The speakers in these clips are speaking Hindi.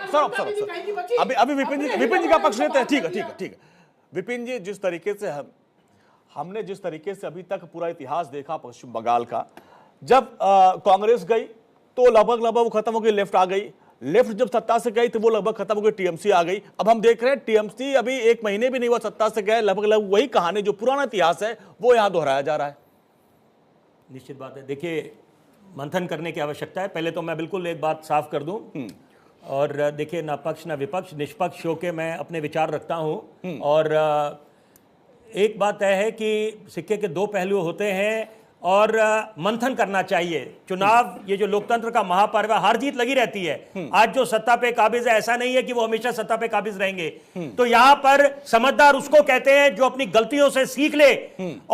अभी अभी विपिन जी का पक्ष लेते हैं। ठीक है, ठीक है, ठीक है। विपिन जी, जिस तरीके से हमने जिस तरीके से अभी तक पूरा इतिहास देखा पश्चिम बंगाल का, जब कांग्रेस गई तो लगभग वो खत्म हो गई, लेफ्ट आ गई। लेफ्ट जब सत्ता से गई तो वो लगभग खत्म हो गई, टीएमसी आ गई। अब हम देख रहे हैं टीएमसी अभी 1 महीने भी नहीं हुआ सत्ता से गए, लगभग वही कहानी, जो पुराना इतिहास है वो यहां दोहराया जा रहा है। निश्चित बात है। देखिए, मंथन करने की आवश्यकता है। पहले तो मैं बिल्कुल एक बात साफ कर दूं, और देखिए, ना पक्ष ना विपक्ष, निष्पक्ष होकर मैं अपने विचार रखता हूं। और एक बात तय है कि सिक्के के 2 पहलू होते हैं और मंथन करना चाहिए। चुनाव, ये जो लोकतंत्र का महापर्व है, हार जीत लगी रहती है। आज जो सत्ता पे काबिज है, ऐसा नहीं है कि वो हमेशा सत्ता पे काबिज रहेंगे। तो यहां पर समझदार उसको कहते हैं जो अपनी गलतियों से सीख ले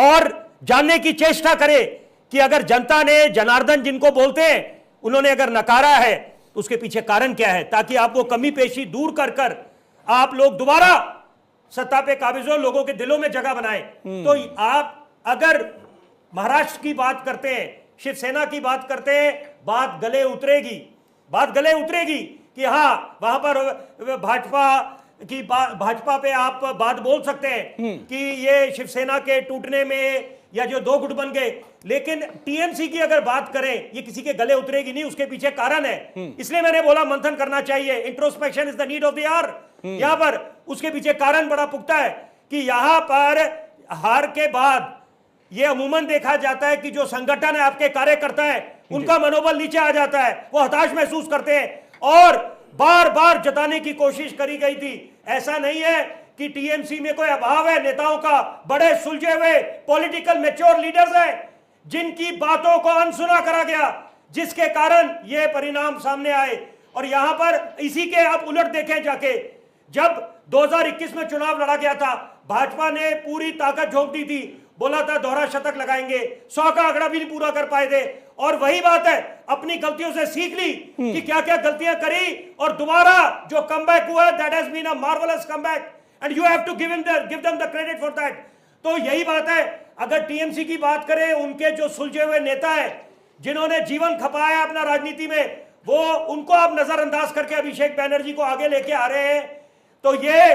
और जानने की चेष्टा करे कि अगर जनता ने, जनार्दन जिनको बोलते हैं, उन्होंने अगर नकारा है तो उसके पीछे कारण क्या है, ताकि आप वो कमी पेशी दूर कर आप लोग दोबारा सत्ता पे काबिज हो, लोगों के दिलों में जगह बनाए। तो आप अगर महाराष्ट्र की बात करते हैं, शिवसेना की बात करते हैं, बात गले उतरेगी कि हां, वहां पर भाजपा पे आप बात बोल सकते हैं कि ये शिवसेना के टूटने में या जो 2 गुट बन गए। लेकिन टीएमसी की अगर बात करें, ये किसी के गले उतरेगी नहीं, उसके पीछे कारण है। इसलिए मैंने बोला मंथन करना चाहिए। Introspection is the need of the hour. यहां पर उसके पीछे कारण बड़ा पुख्ता है कि यहां पर हार के बाद ये अमूमन देखा जाता है कि जो संगठन है, आपके कार्यकर्ता है, उनका मनोबल नीचे आ जाता है, वो हताश महसूस करते हैं और बार बार जताने की कोशिश करी गई थी। ऐसा नहीं है कि टीएमसी में कोई अभाव है नेताओं का। बड़े सुलझे हुए पॉलिटिकल मैच्योर लीडर्स हैं जिनकी बातों को अनसुना करा गया, जिसके कारण ये परिणाम सामने आए। और यहां पर इसी के आप उलट देखें जाके, जब 2021 में चुनाव लड़ा गया था, भाजपा ने पूरी ताकत झोंक दी थी, बोला था दोहरा शतक लगाएंगे, 100 का आंकड़ा भी नहीं पूरा कर पाए थे। और वही बात है, अपनी गलतियों से सीख ली कि क्या क्या गलतियां करी, और दोबारा जो कमबैक हुआ, that has been a marvellous comeback and you have to give them the credit for that. तो यही बात है। अगर टीएमसी की बात करें, उनके जो सुलझे हुए नेता है, जिन्होंने जीवन खपाया अपना राजनीति में, वो उनको आप नजरअंदाज करके अभिषेक बैनर्जी को आगे लेके आ रहे हैं, तो ये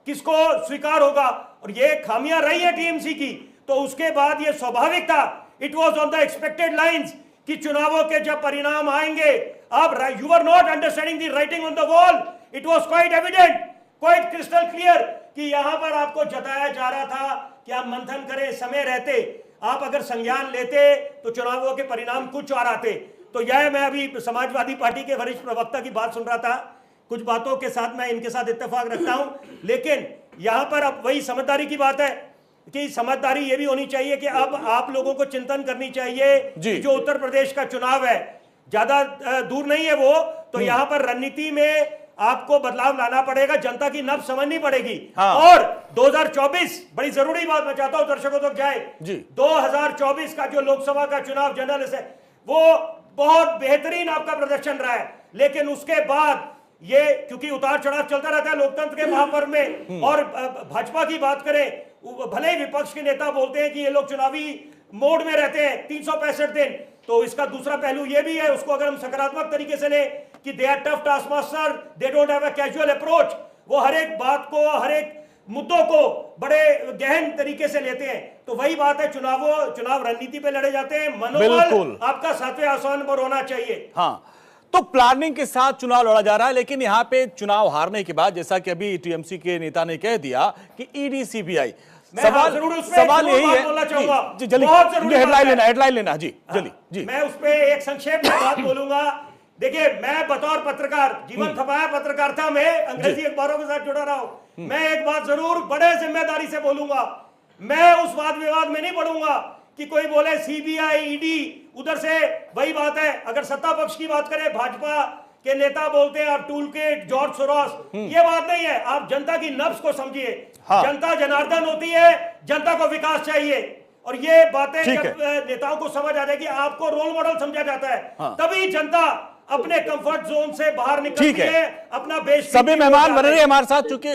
किसको स्वीकार होगा। और ये खामियां रही है टीएमसी की, तो उसके बाद ये स्वाभाविक था, it was on the expected lines कि चुनावों के जब परिणाम आएंगे, अब you are not understanding the writing on the wall. It was quite evident, quite crystal clear कि यहां पर आपको जताया जा रहा था कि आप मंथन करें, समय रहते आप अगर संज्ञान लेते तो चुनावों के परिणाम कुछ और आते। तो यह मैं अभी समाजवादी पार्टी के वरिष्ठ प्रवक्ता की बात सुन रहा था, कुछ बातों के साथ मैं इनके साथ इत्तेफाक रखता हूं, लेकिन यहां पर अब वही समझदारी की बात है कि समझदारी ये भी होनी चाहिए कि अब आप लोगों को चिंतन करनी चाहिए कि जो उत्तर प्रदेश का चुनाव है, ज्यादा दूर नहीं है वो, तो यहां पर रणनीति में आपको बदलाव लाना पड़ेगा, जनता की नब्ज समझनी पड़ेगी। और 2024, बड़ी जरूरी बात मैं चाहता हूं दर्शकों तक जाए, 2024 का जो लोकसभा का चुनाव जनरल है, वो बहुत बेहतरीन आपका प्रदर्शन रहा है। लेकिन उसके बाद ये, क्योंकि उतार चढ़ाव चलता रहता है लोकतंत्र के महापर्व में, और भाजपा की बात करें, भले ही विपक्ष के नेता बोलते हैं कि ये लोग चुनावी मोड में रहते हैं 365 दिन, तो इसका दूसरा पहलू ये भी है, उसको अगर हम सकारात्मक तरीके से लें कि they are tough task master, they don't have a casual approach, वो हर एक बात को, हर एक मुद्दों को बड़े गहन तरीके से लेते हैं। तो वही बात है, चुनाव रणनीति पे लड़े जाते हैं, मनोबल आपका 7वें आसमान पर होना चाहिए। हाँ, तो प्लानिंग के साथ चुनाव लड़ा जा रहा है, लेकिन यहां पे चुनाव हारने के बाद, जैसा कि अभी टीएमसी के नेता ने कह दिया कि ईडी सीबीआई, सवाल यही है, जल्दी हेडलाइन लेना जी, जल्दी। मैं उस पर एक संक्षेप में बात बोलूंगा। देखिए, मैं बतौर पत्रकार, जीवन खपाया पत्रकार था, मैं अंग्रेजी अखबारों के साथ जुड़ा रहा हूं, मैं एक बात जरूर बड़े जिम्मेदारी से बोलूंगा, मैं उस वाद विवाद में नहीं पड़ूंगा कि कोई बोले सीबीआई, ईडी, उधर से वही बात है। अगर सत्ता पक्ष की बात करें, भाजपा के नेता बोलते हैं आप टूल किट, जॉर्ज सोरोस, ये बात नहीं है। आप जनता की नब्ज को समझिए। जनता जनार्दन होती है, जनता को विकास चाहिए, और ये बातें जब नेताओं को समझ आ जाएगी, आपको रोल मॉडल समझा जाता है, तभी जनता अपने कंफर्ट जोन से बाहर निकलती है, अपना बेस। सभी मेहमान बन रहे हैं हमारे साथ, चूंकि